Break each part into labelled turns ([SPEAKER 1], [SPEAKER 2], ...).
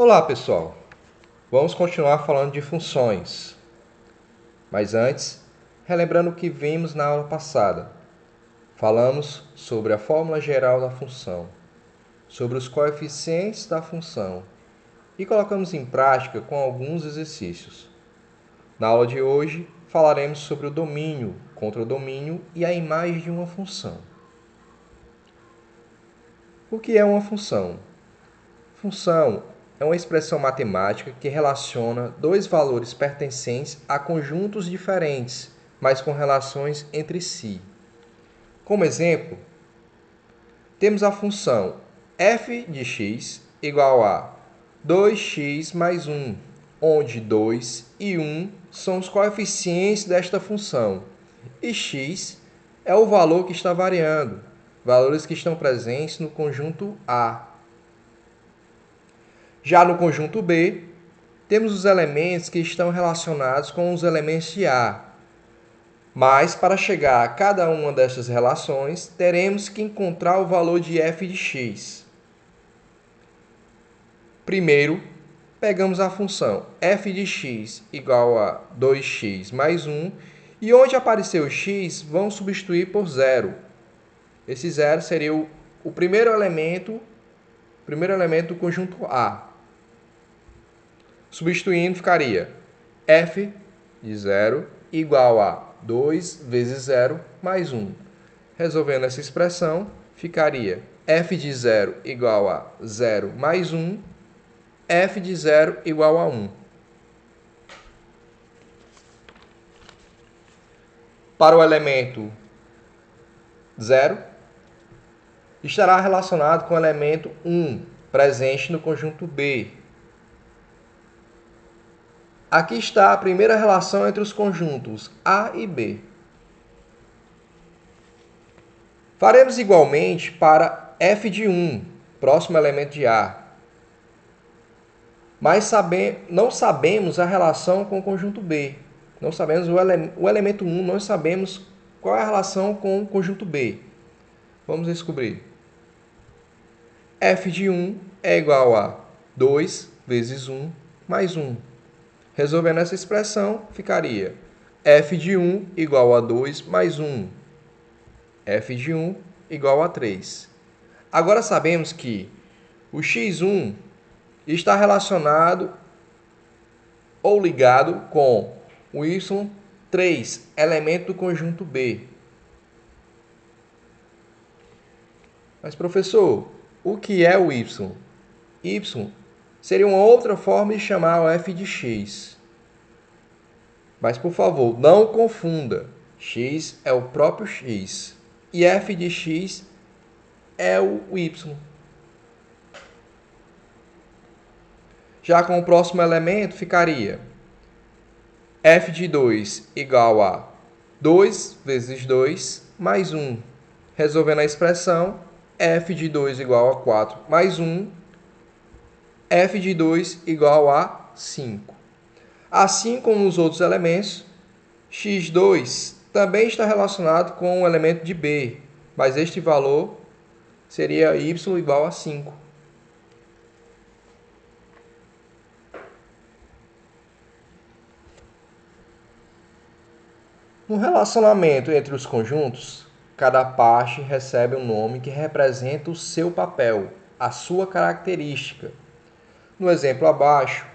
[SPEAKER 1] Olá, pessoal! Vamos continuar falando de funções. Mas antes, relembrando o que vimos na aula passada. Falamos sobre a fórmula geral da função, sobre os coeficientes da função e colocamos em prática com alguns exercícios. Na aula de hoje, falaremos sobre o domínio, contra-domínio e a imagem de uma função. O que é uma função? Função é uma expressão matemática que relaciona dois valores pertencentes a conjuntos diferentes, mas com relações entre si. Como exemplo, temos a função f de x igual a 2x mais 1, onde 2 e 1 são os coeficientes desta função, e x é o valor que está variando, valores que estão presentes no conjunto A. Já no conjunto B, temos os elementos que estão relacionados com os elementos de A. Mas, para chegar a cada uma dessas relações, teremos que encontrar o valor de f de x. Primeiro, pegamos a função f de x igual a 2x mais 1, e onde apareceu o x, vamos substituir por 0. Esse 0 seria o primeiro elemento do conjunto A. Substituindo, ficaria f de 0 igual a 2 vezes 0 mais 1. Resolvendo essa expressão, ficaria f de 0 igual a 0 mais 1, f de 0 igual a 1. Para o elemento 0, estará relacionado com o elemento 1, presente no conjunto B. Aqui está a primeira relação entre os conjuntos A e B. Faremos igualmente para f de 1, próximo elemento de A. Mas não sabemos a relação com o conjunto B. Não sabemos o elemento 1, não sabemos qual é a relação com o conjunto B. Vamos descobrir. F de 1 é igual a 2 vezes 1 mais 1. Resolvendo essa expressão, ficaria f de 1 igual a 2 mais 1. F de 1 igual a 3. Agora sabemos que o x1 está relacionado ou ligado com o y3, elemento do conjunto B. Mas, professor, o que é o y? Y seria uma outra forma de chamar o f de x. Mas, por favor, não confunda. X é o próprio x. E f de x é o y. Já com o próximo elemento, ficaria f de 2 igual a 2 vezes 2 mais 1. Resolvendo a expressão, f de 2 igual a 4 mais 1, f de 2 igual a 5. Assim como nos outros elementos, x2 também está relacionado com o elemento de B, mas este valor seria y igual a 5. No relacionamento entre os conjuntos, cada parte recebe um nome que representa o seu papel, a sua característica. No exemplo abaixo,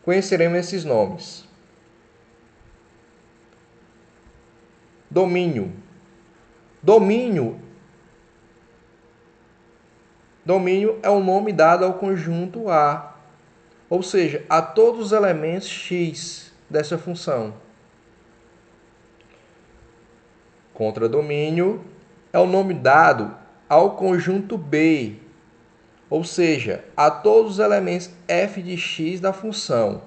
[SPEAKER 1] conheceremos esses nomes. Domínio. Domínio é o nome dado ao conjunto A, ou seja, a todos os elementos x dessa função. Contradomínio é o nome dado ao conjunto B, ou seja, a todos os elementos f de x da função,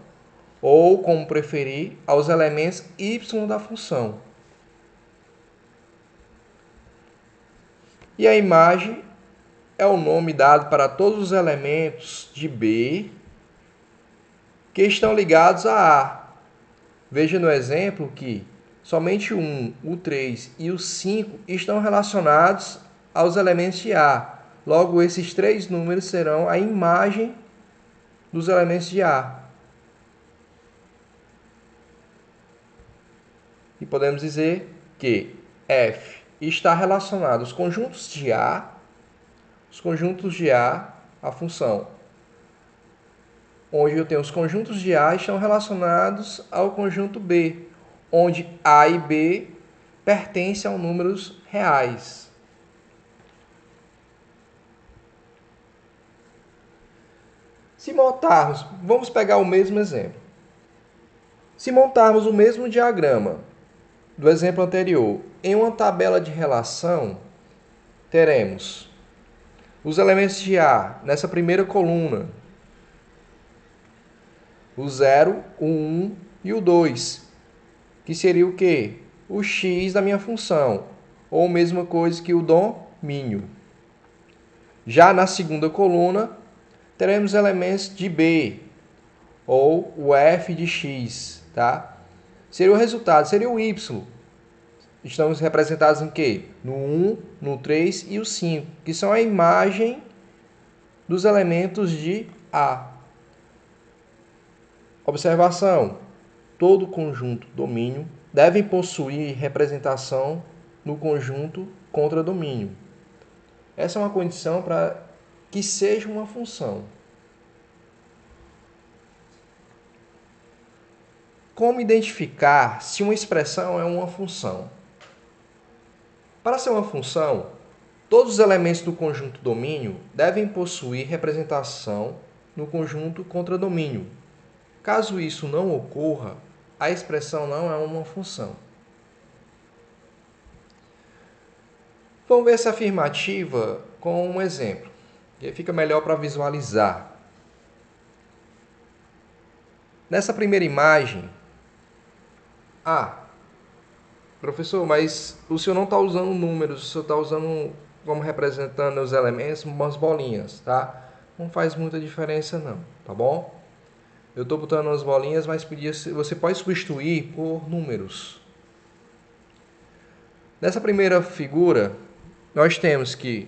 [SPEAKER 1] ou, como preferir, aos elementos y da função. E a imagem é o nome dado para todos os elementos de B que estão ligados a A. Veja no exemplo que somente o 1, o 3 e o 5 estão relacionados aos elementos de A. Logo, esses três números serão a imagem dos elementos de A. E podemos dizer que F está relacionado aos conjuntos de A, a função onde eu tenho os conjuntos de A estão relacionados ao conjunto B, onde A e B pertencem a números reais. Se montarmos, vamos pegar o mesmo exemplo. Se montarmos o mesmo diagrama do exemplo anterior em uma tabela de relação, teremos os elementos de A nessa primeira coluna, o 0, o 1 e o 2, que seria o quê? O x da minha função, ou mesma coisa que o domínio. Já na segunda coluna, teremos elementos de B, ou o f de x, tá? Seria o resultado, seria o y. Estamos representados em quê? No 1, no 3 e o 5, que são a imagem dos elementos de A. Observação: todo conjunto domínio deve possuir representação no conjunto contradomínio. Essa é uma condição para que seja uma função. Como identificar se uma expressão é uma função? Para ser uma função, todos os elementos do conjunto domínio devem possuir representação no conjunto contradomínio. Caso isso não ocorra, a expressão não é uma função. Vamos ver essa afirmativa com um exemplo, que fica melhor para visualizar. Nessa primeira imagem, professor, mas o senhor não está usando números, o senhor está usando como representando os elementos umas bolinhas, tá? Não faz muita diferença não, tá bom? Eu estou botando umas bolinhas, mas você pode substituir por números. Nessa primeira figura, nós temos que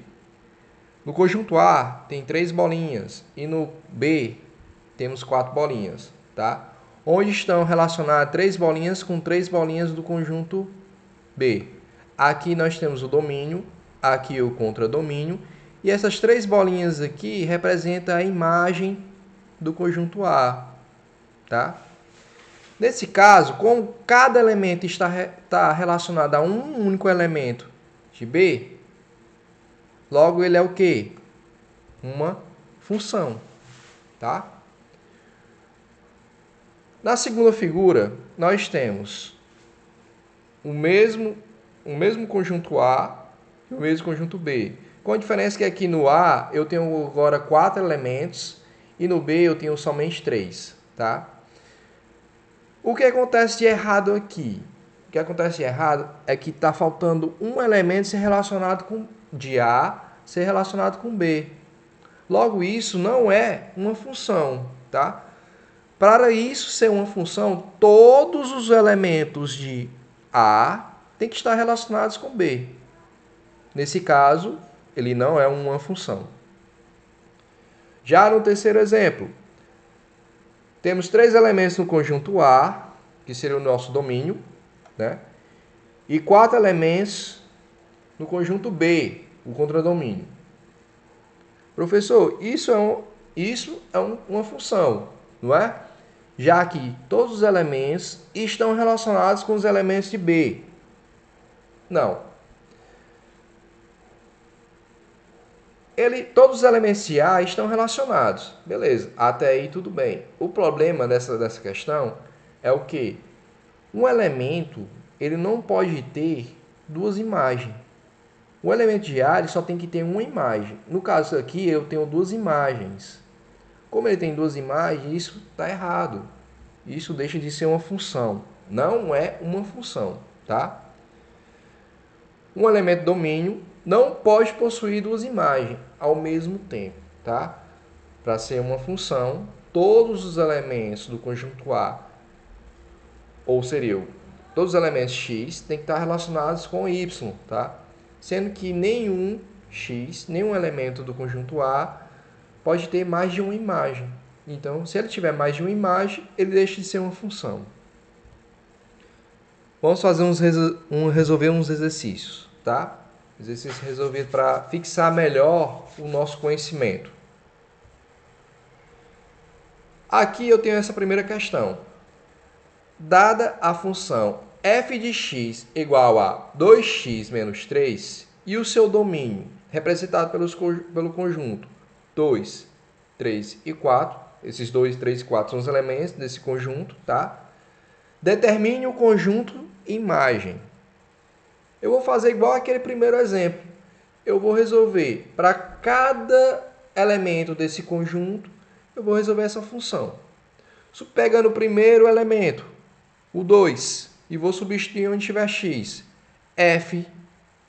[SPEAKER 1] no conjunto A tem 3 bolinhas e no B temos 4 bolinhas, tá? Onde estão relacionadas 3 bolinhas com 3 bolinhas do conjunto B. Aqui nós temos o domínio, aqui o contradomínio, e essas 3 bolinhas aqui representam a imagem do conjunto A, tá? Nesse caso, como cada elemento está relacionado a um único elemento de B, logo ele é o quê? Uma função, tá? Na segunda figura, nós temos o mesmo conjunto A e o mesmo conjunto B. Com a diferença que aqui no A eu tenho agora 4 elementos e no B eu tenho somente 3, tá? O que acontece de errado aqui? O que acontece de errado é que está faltando um elemento ser relacionado de A ser relacionado com B. Logo, isso não é uma função, tá? Para isso ser uma função, todos os elementos de A têm que estar relacionados com B. Nesse caso, ele não é uma função. Já no terceiro exemplo, temos 3 elementos no conjunto A, que seria o nosso domínio, né? E 4 elementos no conjunto B, o contradomínio. Professor, isso é uma função, não é? Já que todos os elementos estão relacionados com os elementos de B. Não. Todos os elementos de A estão relacionados. Beleza, até aí tudo bem. O problema dessa questão é o que? Um elemento ele não pode ter 2 imagens. O elemento de A ele só tem que ter uma imagem. No caso aqui, eu tenho 2 imagens. Como ele tem 2 imagens, isso está errado. Isso deixa de ser uma função. Não é uma função, tá? Um elemento domínio não pode possuir 2 imagens ao mesmo tempo, tá? Para ser uma função, todos os elementos do conjunto A, ou seria todos os elementos X, têm que estar relacionados com Y, tá? Sendo que nenhum X, nenhum elemento do conjunto A, pode ter mais de uma imagem. Então, se ele tiver mais de uma imagem, ele deixa de ser uma função. Vamos fazer resolver uns exercícios, tá? Exercício resolvido para fixar melhor o nosso conhecimento. Aqui eu tenho essa primeira questão. Dada a função f de x igual a 2x menos 3 e o seu domínio, representado pelo conjunto 2, 3 e 4, esses 2, 3 e 4 são os elementos desse conjunto, tá? Determine o conjunto imagem. Eu vou fazer igual aquele primeiro exemplo. Eu vou resolver para cada elemento desse conjunto, eu vou resolver essa função. Pegando o primeiro elemento, o 2, e vou substituir onde tiver x. F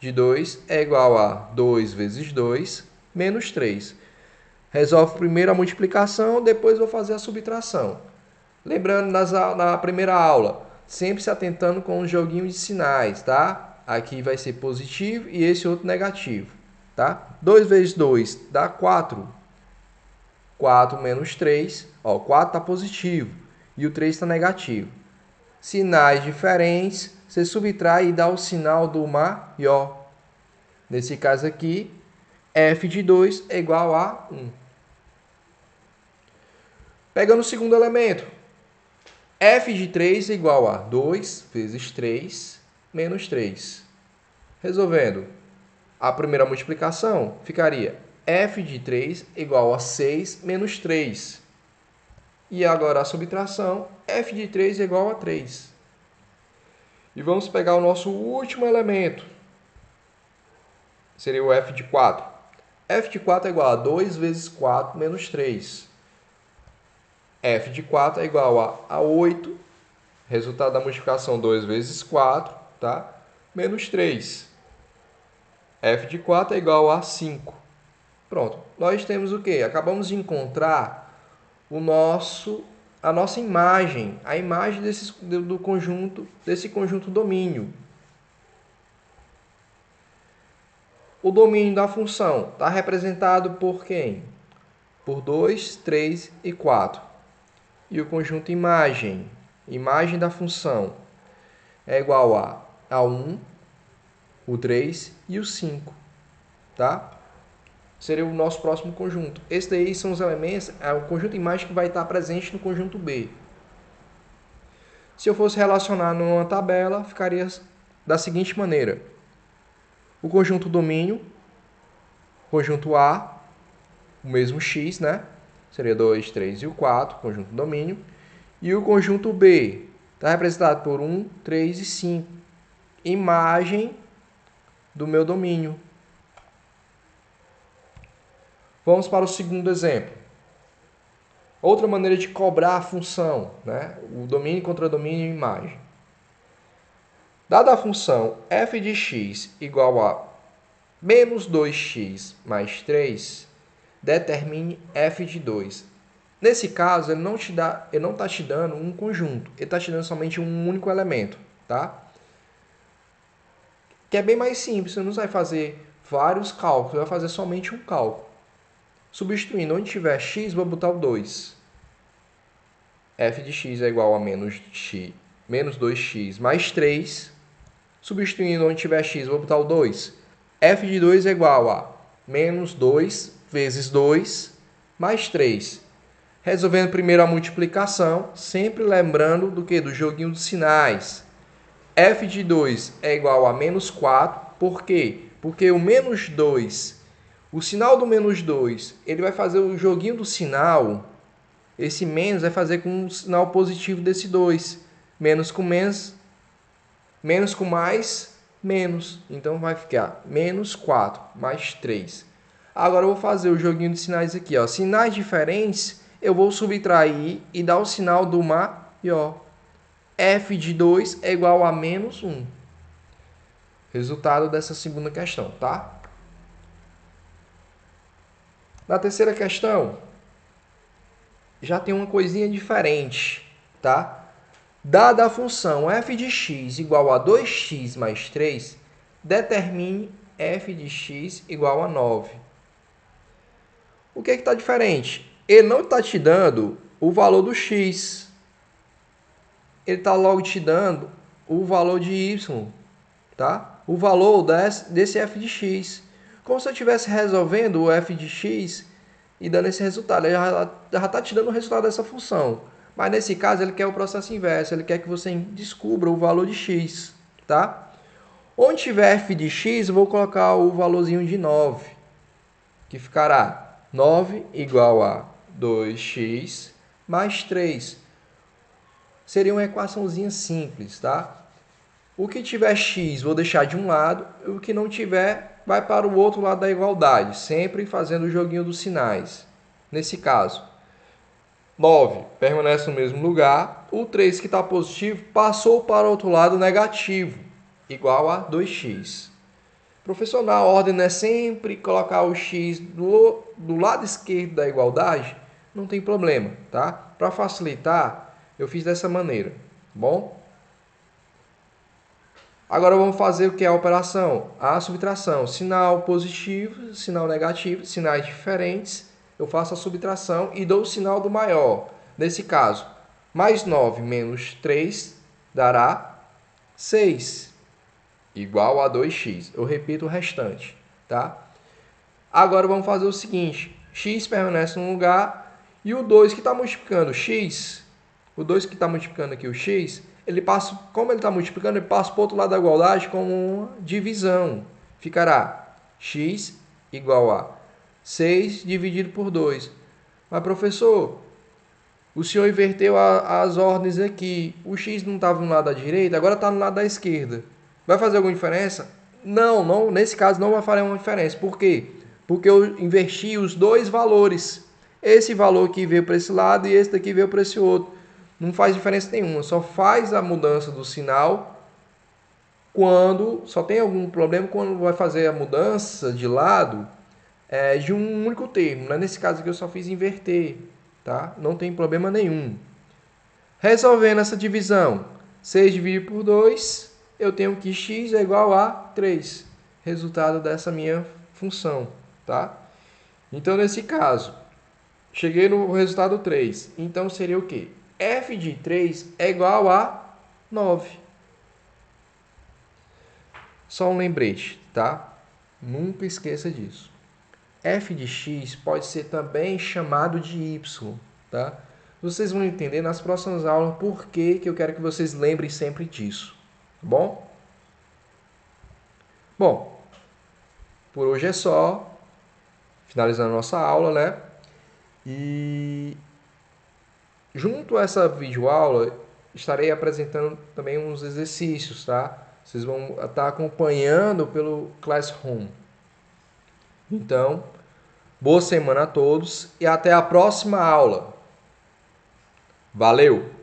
[SPEAKER 1] de 2 é igual a 2 vezes 2 menos 3. Resolve primeiro a multiplicação, depois vou fazer a subtração. Lembrando na primeira aula, sempre se atentando com o joguinho de sinais, tá? Aqui vai ser positivo e esse outro negativo, tá? 2 vezes 2 dá 4. 4 menos 3, ó, 4 está positivo e o 3 está negativo. Sinais diferentes, você subtrai e dá o sinal do maior. Nesse caso aqui, f de 2 é igual a 1. Pegando o segundo elemento, f de 3 é igual a 2 vezes 3 menos 3. Resolvendo a primeira multiplicação, ficaria f de 3 igual a 6 menos 3. E agora a subtração, f de 3 é igual a 3. E vamos pegar o nosso último elemento. Seria o f de 4. f de 4 é igual a 2 vezes 4 menos 3. f de 4 é igual a 8. Resultado da multiplicação 2 vezes 4, tá? Menos 3. f de 4 é igual a 5. Pronto. Nós temos o quê? Acabamos de encontrar a nossa imagem, a imagem desse conjunto domínio. O domínio da função está representado por quem? Por 2, 3 e 4. E o conjunto imagem da função, é igual a 1, o 3 e o 5. Tá? Seria o nosso próximo conjunto. Esses daí são os elementos, é o conjunto imagem que vai estar presente no conjunto B. Se eu fosse relacionar numa tabela, ficaria da seguinte maneira. O conjunto domínio, conjunto A, o mesmo x, né? Seria 2, 3 e o 4, conjunto domínio. E o conjunto B está representado por 1, 3 e 5. Imagem do meu domínio. Vamos para o segundo exemplo. Outra maneira de cobrar a função, né? O domínio contra domínio e imagem. Dada a função f de x igual a menos 2x mais 3, determine f de 2. Nesse caso, ele não está te dando um conjunto, ele está te dando somente um único elemento, tá? Que é bem mais simples, você não vai fazer vários cálculos, você vai fazer somente um cálculo. Substituindo onde tiver x, vou botar o 2. f de x é igual a menos 2x mais 3. Substituindo onde tiver x, vou botar o 2. f de 2 é igual a menos 2 vezes 2 mais 3. Resolvendo primeiro a multiplicação, sempre lembrando do que? Do joguinho dos sinais. f de 2 é igual a menos 4. Por quê? Porque o menos 2, o sinal do menos 2, ele vai fazer o joguinho do sinal. Esse menos vai fazer com o sinal positivo desse 2. Menos com menos, menos com mais, menos. Então vai ficar menos 4 mais 3. Agora eu vou fazer o joguinho de sinais aqui, ó. Sinais diferentes, eu vou subtrair e dar o sinal do maior. f de 2 é igual a menos 1. Resultado dessa segunda questão, tá? Na terceira questão, já tem uma coisinha diferente, tá? Dada a função f de x igual a 2x mais 3, determine f de x igual a 9. O que está diferente? ele não está te dando o valor do x. Ele está logo te dando o valor de y, tá? O valor desse f de x. Como se eu estivesse resolvendo o f de x e dando esse resultado. Ele já está te dando o resultado dessa função. Mas nesse caso ele quer o processo inverso. Ele quer que você descubra o valor de x, tá? Onde tiver f de x, eu vou colocar o valorzinho de 9, que ficará 9 igual a 2x mais 3. Seria uma equaçãozinha simples, tá? O que tiver x, vou deixar de um lado, e o que não tiver, vai para o outro lado da igualdade, sempre fazendo o joguinho dos sinais. Nesse caso, 9 permanece no mesmo lugar, o 3 que está positivo passou para o outro lado negativo, igual a 2x. Professor, na ordem é sempre colocar o x do lado esquerdo da igualdade? Não tem problema, tá? Para facilitar, eu fiz dessa maneira, bom? Agora vamos fazer o que é a operação? A subtração. Sinal positivo, sinal negativo, sinais diferentes. Eu faço a subtração e dou o sinal do maior. Nesse caso, mais 9 menos 3 dará 6, igual a 2x. Eu repito o restante, tá? Agora vamos fazer o seguinte. X permanece no lugar e o 2 que está multiplicando x, o 2 que está multiplicando aqui o x, ele passa, como ele está multiplicando, ele passa para o outro lado da igualdade como uma divisão. Ficará x igual a 6 dividido por 2. Mas, professor, o senhor inverteu as ordens aqui. O x não estava no lado da direita, agora está no lado da esquerda. Vai fazer alguma diferença? Não, nesse caso não vai fazer uma diferença. Por quê? Porque eu inverti os dois valores. Esse valor aqui veio para esse lado e esse daqui veio para esse outro. Não faz diferença nenhuma, só faz a mudança do sinal quando, só tem algum problema quando vai fazer a mudança de lado de um único termo. Nesse caso aqui eu só fiz inverter, tá? Não tem problema nenhum. Resolvendo essa divisão, 6 dividido por 2, eu tenho que x é igual a 3. Resultado dessa minha função, tá? Então, nesse caso, cheguei no resultado 3. Então, seria o quê? F de 3 é igual a 9. Só um lembrete, tá? Nunca esqueça disso. F de x pode ser também chamado de y, tá? Vocês vão entender nas próximas aulas por que eu quero que vocês lembrem sempre disso, tá bom? Bom, por hoje é só. Finalizando a nossa aula, né? E junto a essa videoaula, estarei apresentando também uns exercícios, tá? Vocês vão estar acompanhando pelo Classroom. Então, boa semana a todos e até a próxima aula. Valeu!